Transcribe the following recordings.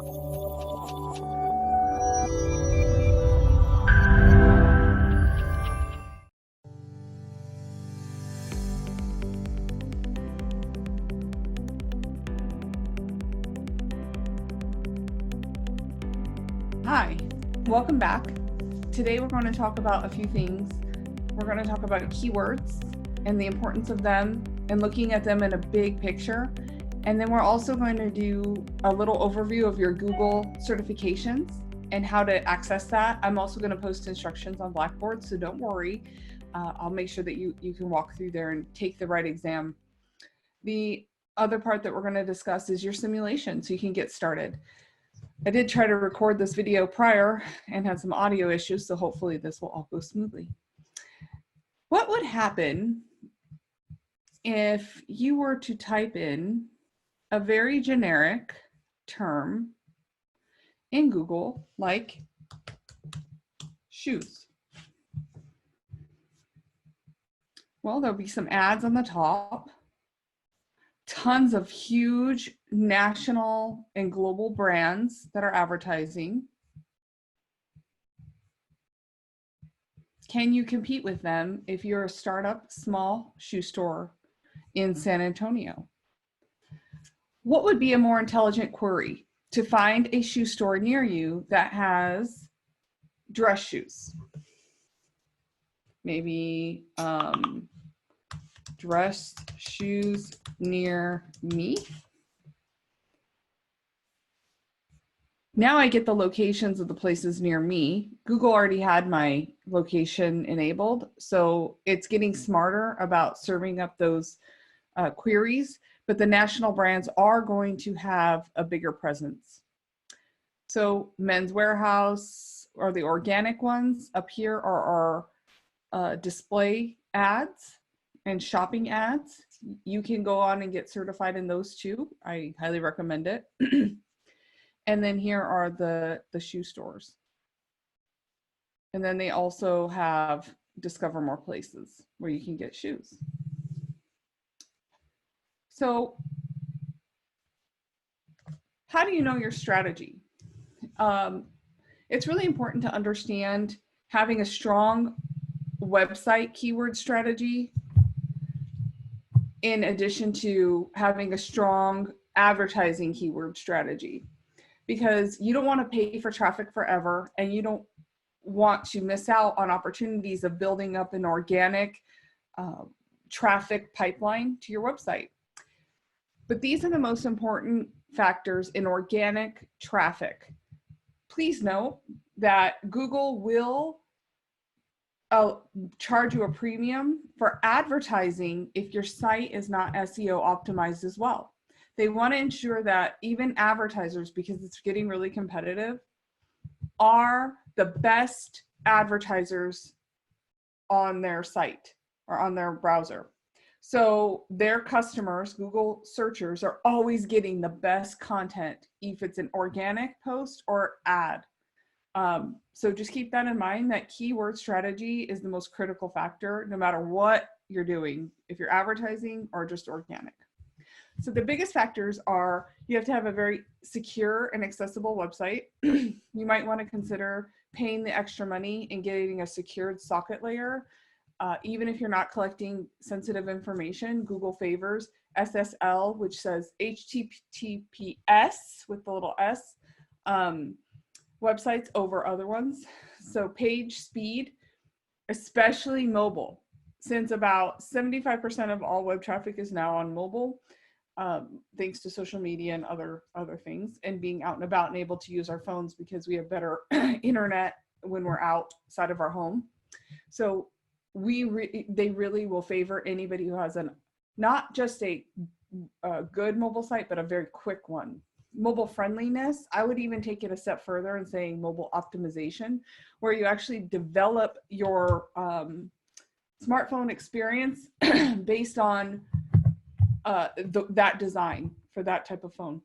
Hi, welcome back. Today we're going to talk about a few things. We're going to talk about keywords and the importance of them and looking at them in a big picture. And then we're also going to do a little overview of your Google certifications and how to access that. I'm also going to post instructions on Blackboard, so don't worry. I'll make sure that you can walk through there and take the right exam. The other part that we're going to discuss is your simulation so you can get started. I did try to record this video prior and had some audio issues, so hopefully this will all go smoothly. What would happen if you were to type in a very generic term in Google, like shoes? Well, there'll be some ads on the top, tons of huge national and global brands that are advertising. Can you compete with them if you're a startup small shoe store in San Antonio? What would be a more intelligent query? To find a shoe store near you that has dress shoes. Maybe dress shoes near me. Now I get the locations of the places near me. Google already had my location enabled, so it's getting smarter about serving up those queries, but the national brands are going to have a bigger presence. So Men's Warehouse are the organic ones. Up here are our display ads and shopping ads. You can go on and get certified in those too. I highly recommend it. And then here are the shoe stores. And then they also have Discover More Places where you can get shoes. So how do you know your strategy? It's really important to understand having a strong website keyword strategy in addition to having a strong advertising keyword strategy, because you don't want to pay for traffic forever and you don't want to miss out on opportunities of building up an organic traffic pipeline to your website. But these are the most important factors in organic traffic. Please note that Google will charge you a premium for advertising if your site is not SEO optimized as well. They want to ensure that even advertisers, because it's getting really competitive, are the best advertisers on their site or on their browser. So their customers, Google searchers, are always getting the best content if it's an organic post or ad. So just keep that in mind, that keyword strategy is the most critical factor no matter what you're doing, if you're advertising or just organic. So the biggest factors are you have to have a very secure and accessible website. You might want to consider paying the extra money and getting a secured socket layer. Even if you're not collecting sensitive information, Google favors SSL, which says HTTPS with the little s, websites over other ones. So page speed, especially mobile, since about 75% of all web traffic is now on mobile, thanks to social media and other things, and being out and about and able to use our phones because we have better internet when we're outside of our home. So they really will favor anybody who has not just a good mobile site, but a very quick one. Mobile friendliness, I would even take it a step further and saying mobile optimization, where you actually develop your smartphone experience based on that design for that type of phone.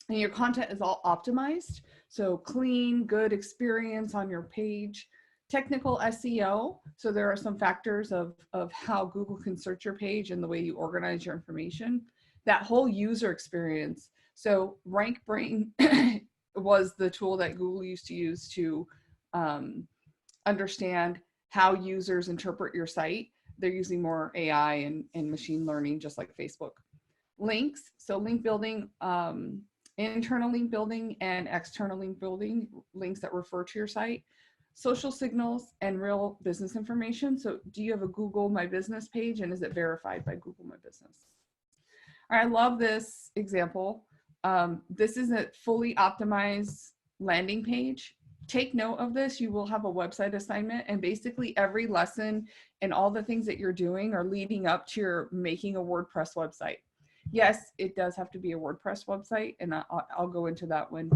And your content is all optimized, so clean, good experience on your page. Technical SEO, so there are some factors of how Google can search your page and the way you organize your information. That whole user experience, so rank brain was the tool that Google used to use to understand how users interpret your site. They're using more AI and machine learning, just like Facebook. Links, so link building, internal link building and external link building, links that refer to your site. Social signals and real business information. So do you have a Google My Business page, and is it verified by Google My Business? I love this example. This is a fully optimized landing page. Take note of this. You will have a website assignment, and basically every lesson and all the things that you're doing are leading up to your making a WordPress website. Yes, it does have to be a WordPress website, and I'll go into that when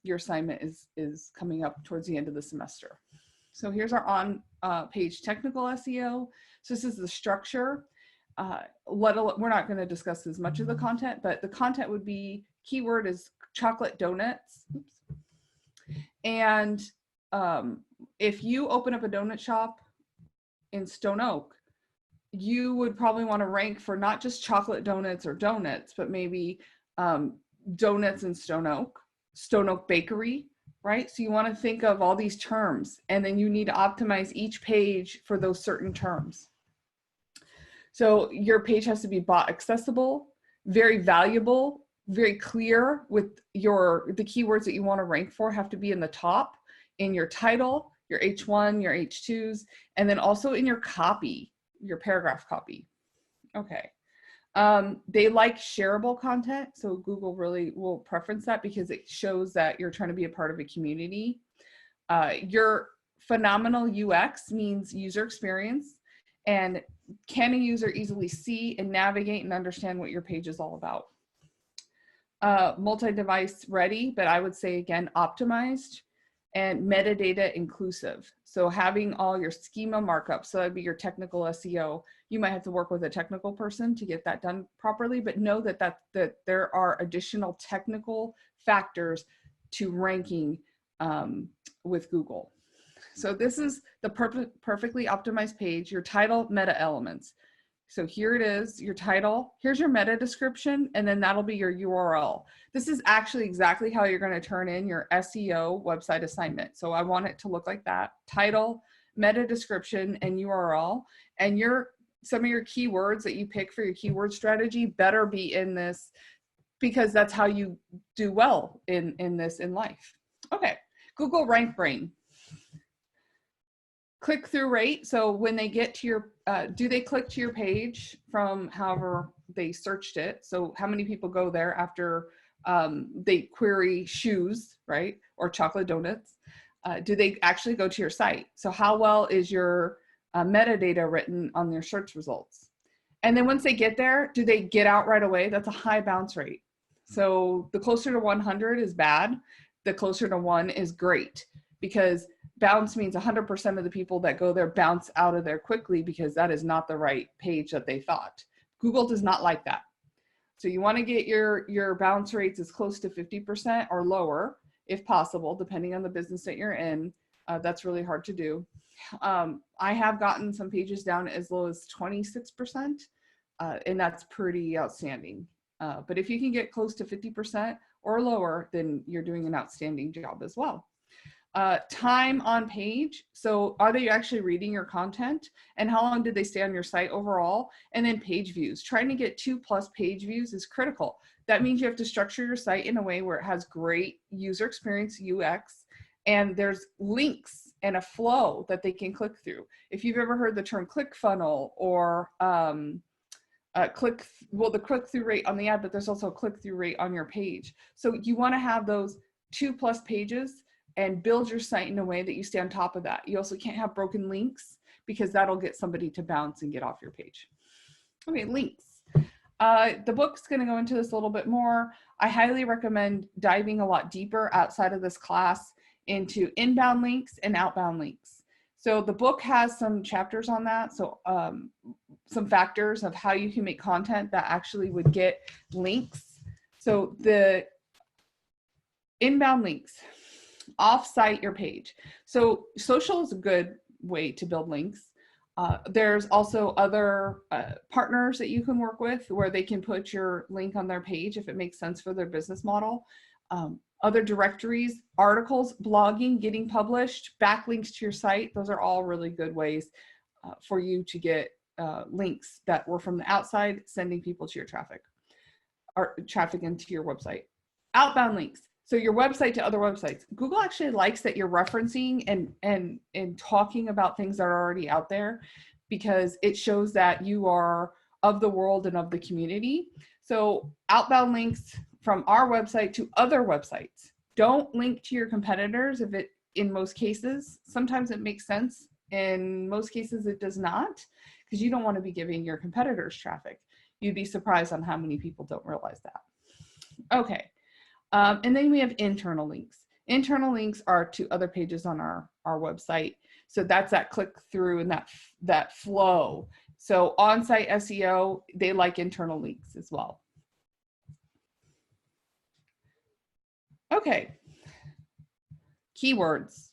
your assignment is coming up towards the end of the semester. So here's our on-page technical SEO. So this is the structure. We're not going to discuss as much of the content, but the content would be, keyword is chocolate donuts. Oops. And if you open up a donut shop in Stone Oak, you would probably want to rank for not just chocolate donuts or donuts, but maybe donuts in Stone Oak Bakery, right? So you want to think of all these terms, and then you need to optimize each page for those certain terms. So your page has to be bot accessible, very valuable, very clear with the keywords that you want to rank for have to be in the top, in your title, your H1, your H2s, and then also in your copy, your paragraph copy. Okay. They like shareable content. So Google really will preference that because it shows that you're trying to be a part of a community. Your phenomenal UX means user experience, and can a user easily see and navigate and understand what your page is all about? Multi-device ready, but I would say again, optimized, and metadata inclusive. So having all your schema markups, so that'd be your technical SEO. You might have to work with a technical person to get that done properly, but know that there are additional technical factors to ranking with Google. So this is the perfectly optimized page, your title, meta elements. So here it is, your title, here's your meta description, and then that'll be your URL. This is actually exactly how you're going to turn in your SEO website assignment. So I want it to look like that: title, meta description, and URL. And some of your keywords that you pick for your keyword strategy better be in this, because that's how you do well in life. Okay, Google Rank Brain. Click-through rate. So when they get to your, do they click to your page from however they searched it? So how many people go there after they query shoes, right? Or chocolate donuts? Do they actually go to your site? So how well is your metadata written on your search results? And then once they get there, do they get out right away? That's a high bounce rate. So the closer to 100 is bad. The closer to 1 is great, because bounce means 100% of the people that go there bounce out of there quickly, because that is not the right page that they thought. Google does not like that. So you want to get your bounce rates as close to 50% or lower, if possible, depending on the business that you're in. That's really hard to do. I have gotten some pages down as low as 26%, and that's pretty outstanding. But if you can get close to 50% or lower, then you're doing an outstanding job as well. Time on page. So are they actually reading your content, and how long did they stay on your site overall? And then page views. Trying to get 2+ page views is critical. That means you have to structure your site in a way where it has great user experience, UX, and there's links and a flow that they can click through. If you've ever heard the term ClickFunnels or the click-through rate on the ad, but there's also a click-through rate on your page. So you want to have those 2+ pages and build your site in a way that you stay on top of that. You also can't have broken links, because that'll get somebody to bounce and get off your page. Okay, links. The book's going to go into this a little bit more. I highly recommend diving a lot deeper outside of this class into inbound links and outbound links. So the book has some chapters on that. So some factors of how you can make content that actually would get links. So the inbound links, off-site your page. So social is a good way to build links. There's also other partners that you can work with where they can put your link on their page if it makes sense for their business model. Other directories, articles, blogging, getting published, backlinks to your site. Those are all really good ways for you to get links that were from the outside, sending people to your traffic or traffic into your website. Outbound links. So your website to other websites. Google actually likes that you're referencing and talking about things that are already out there, because it shows that you are of the world and of the community. So outbound links from our website to other websites. Don't link to your competitors if it, in most cases, sometimes it makes sense. In most cases it does not, because you don't want to be giving your competitors traffic. You'd be surprised on how many people don't realize that. Okay, and then we have internal links. Internal links are to other pages on our website. So that's that click through and that flow. So on-site SEO, they like internal links as well. Okay, keywords.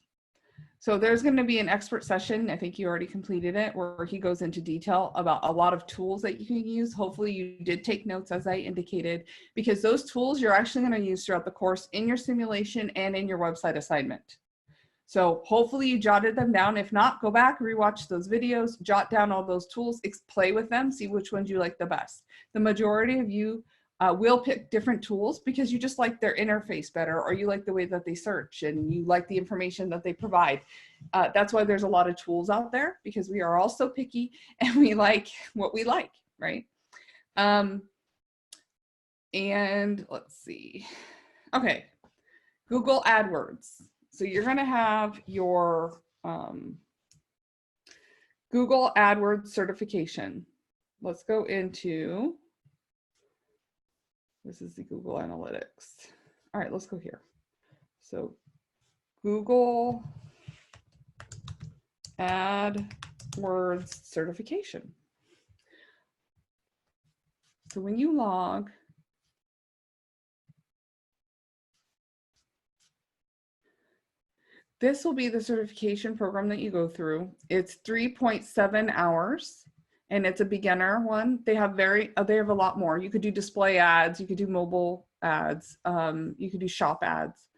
So there's going to be an expert session, I think you already completed it, where he goes into detail about a lot of tools that you can use. Hopefully you did take notes as I indicated, because those tools you're actually going to use throughout the course in your simulation and in your website assignment. So hopefully you jotted them down. If not, go back, rewatch those videos, jot down all those tools, play with them, see which ones you like the best. The majority of you will pick different tools because you just like their interface better, or you like the way that they search and you like the information that they provide. That's why there's a lot of tools out there, because we are all so picky and we like what we like, right? And let's see. Okay, Google AdWords. So you're going to have your Google AdWords certification. Let's go into, this is the Google Analytics. All right, let's go here. So Google AdWords certification. So when you log, this will be the certification program that you go through. It's 3.7 hours and it's a beginner one. They have they have a lot more. You could do display ads, you could do mobile ads, you could do shop ads.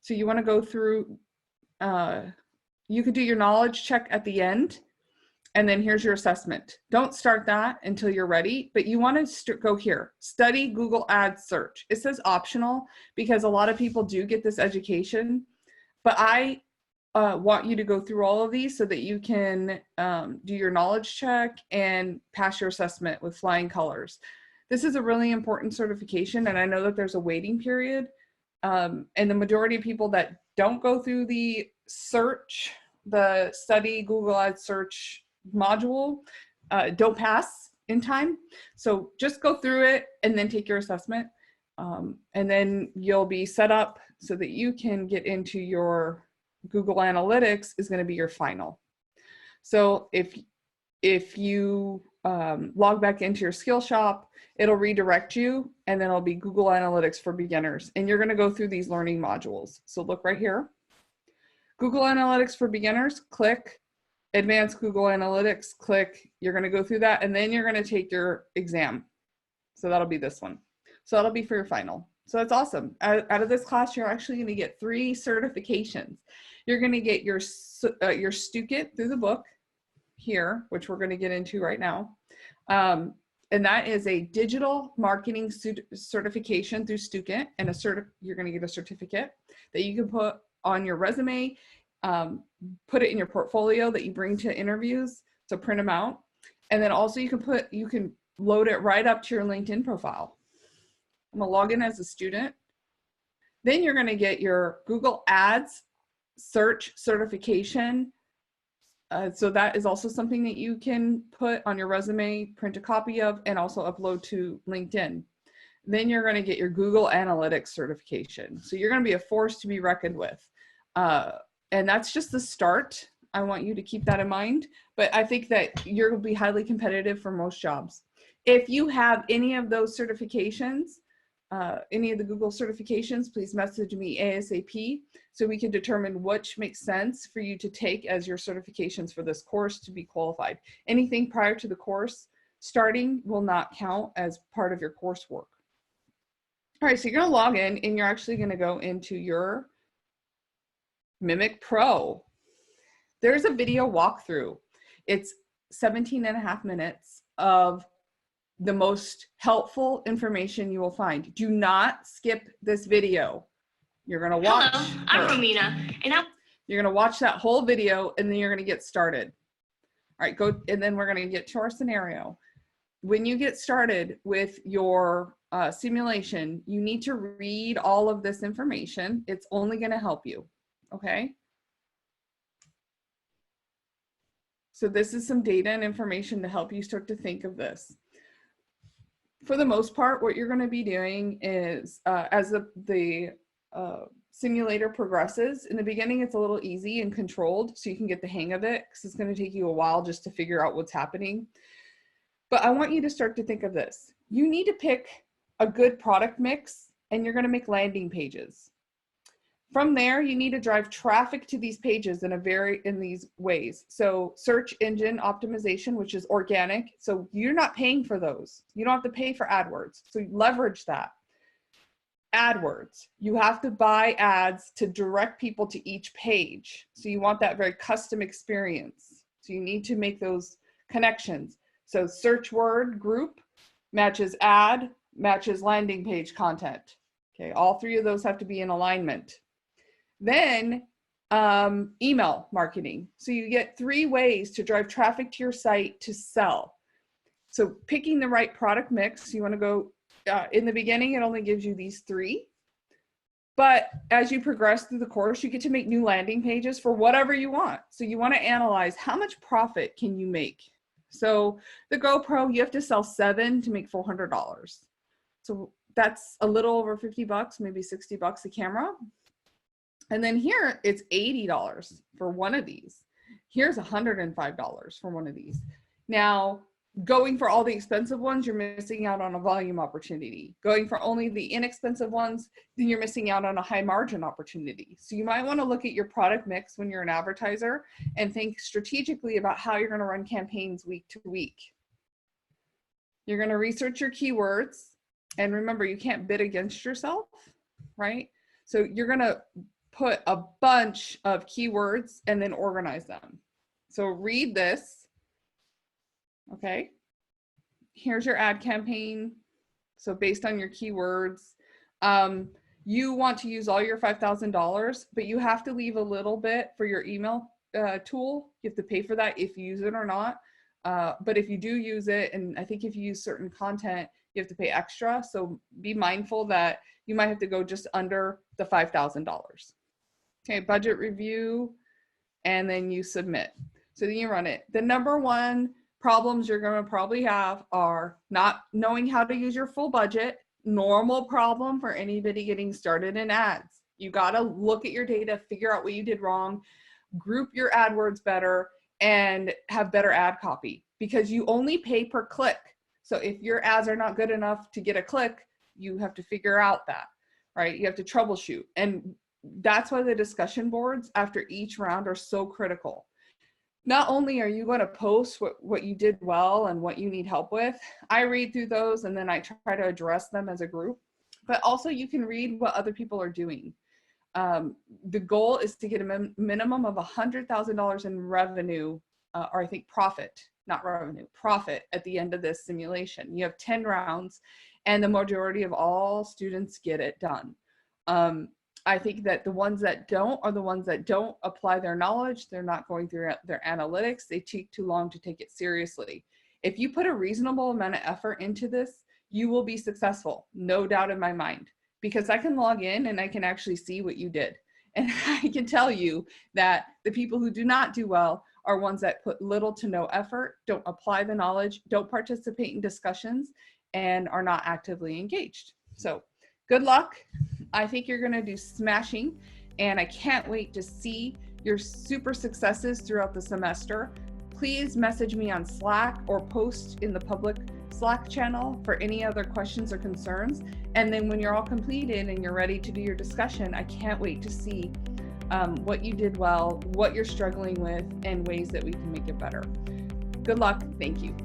So you want to go through, you could do your knowledge check at the end, and then here's your assessment. Don't start that until you're ready, but you want to go here, study Google Ads search. It says optional because a lot of people do get this education. But I want you to go through all of these so that you can do your knowledge check and pass your assessment with flying colors. This is a really important certification, and I know that there's a waiting period. And the majority of people that don't go through the search, the study Google Ads search module, don't pass in time. So just go through it and then take your assessment. And then you'll be set up so that you can get into your Google Analytics is going to be your final. So if you log back into your skill shop, it'll redirect you, and then it'll be Google Analytics for beginners. And you're going to go through these learning modules. So look right here. Google Analytics for beginners, click. Advanced Google Analytics, click. You're going to go through that, and then you're going to take your exam. So that'll be this one. So that'll be for your final. So that's awesome. Out of this class, you're actually going to get 3 certifications. You're going to get your Stukit through the book here, which we're going to get into right now. And that is a digital marketing certification through Stukit, and you're going to get a certificate that you can put on your resume, put it in your portfolio that you bring to interviews, so print them out. And then also you can load it right up to your LinkedIn profile. I'm gonna log in as a student. Then you're gonna get your Google Ads search certification. So that is also something that you can put on your resume, print a copy of, and also upload to LinkedIn. Then you're gonna get your Google Analytics certification. So you're gonna be a force to be reckoned with. And that's just the start. I want you to keep that in mind, but I think that you're gonna be highly competitive for most jobs. If you have any of those certifications, any of the Google certifications, please message me ASAP so we can determine which makes sense for you to take as your certifications for this course to be qualified. Anything prior to the course starting will not count as part of your coursework. All right, so you're gonna log in and you're actually gonna go into your Mimic Pro. There's a video walkthrough. It's 17 and a half minutes of the most helpful information you will find. Do not skip this video. You're gonna watch. Hello, I'm Romina, and you're gonna watch that whole video and then you're gonna get started. All right, go, and then we're gonna get to our scenario. When you get started with your simulation, you need to read all of this information. It's only gonna help you, okay? So this is some data and information to help you start to think of this. For the most part, what you're going to be doing is, as the simulator progresses, in the beginning it's a little easy and controlled, so you can get the hang of it, because it's going to take you a while just to figure out what's happening. But I want you to start to think of this. You need to pick a good product mix, and you're going to make landing pages. From there, you need to drive traffic to these pages in these ways. So search engine optimization, which is organic. So you're not paying for those. You don't have to pay for AdWords. So leverage that. AdWords, you have to buy ads to direct people to each page. So you want that very custom experience. So you need to make those connections. So search word group matches ad, matches landing page content. Okay, all three of those have to be in alignment. Then email marketing. So you get 3 ways to drive traffic to your site to sell. So picking the right product mix, you want to go, in the beginning, it only gives you these 3. But as you progress through the course, you get to make new landing pages for whatever you want. So you want to analyze how much profit can you make. So the GoPro, you have to sell 7 to make $400. So that's a little over 50 bucks, maybe 60 bucks a camera. And then here it's $80 for one of these. Here's $105 for one of these. Now, going for all the expensive ones, you're missing out on a volume opportunity. Going for only the inexpensive ones, then you're missing out on a high margin opportunity. So you might want to look at your product mix when you're an advertiser and think strategically about how you're going to run campaigns week to week. You're going to research your keywords. And remember, you can't bid against yourself, right? So you're going to put a bunch of keywords and then organize them. So read this. Okay. Here's your ad campaign. So based on your keywords, you want to use all your $5,000, but you have to leave a little bit for your email tool. You have to pay for that if you use it or not. But if you do use it, and I think if you use certain content, you have to pay extra. So be mindful that you might have to go just under the $5,000. Okay, budget review, and then you submit. So then you run it. The number one problems you're going to probably have are not knowing how to use your full budget. Normal problem for anybody getting started in ads. You got to look at your data, figure out what you did wrong, group your AdWords better, and have better ad copy, because you only pay per click. So if your ads are not good enough to get a click, you have to figure out that, right? You have to troubleshoot. And that's why the discussion boards after each round are so critical. Not only are you going to post what you did well and what you need help with, I read through those and then I try to address them as a group, but also you can read what other people are doing. The goal is to get a minimum of $100,000 in revenue, or I think profit, not revenue, profit at the end of this simulation. You have 10 rounds and the majority of all students get it done. I think that the ones that don't are the ones that don't apply their knowledge. They're not going through their analytics. They take too long to take it seriously. If you put a reasonable amount of effort into this, you will be successful, no doubt in my mind, because I can log in and I can actually see what you did. And I can tell you that the people who do not do well are ones that put little to no effort, don't apply the knowledge, don't participate in discussions, and are not actively engaged. So good luck. I think you're going to do smashing, and I can't wait to see your super successes throughout the semester. Please message me on Slack or post in the public Slack channel for any other questions or concerns. And then when you're all completed and you're ready to do your discussion, I can't wait to see what you did well, what you're struggling with, and ways that we can make it better. Good luck. Thank you.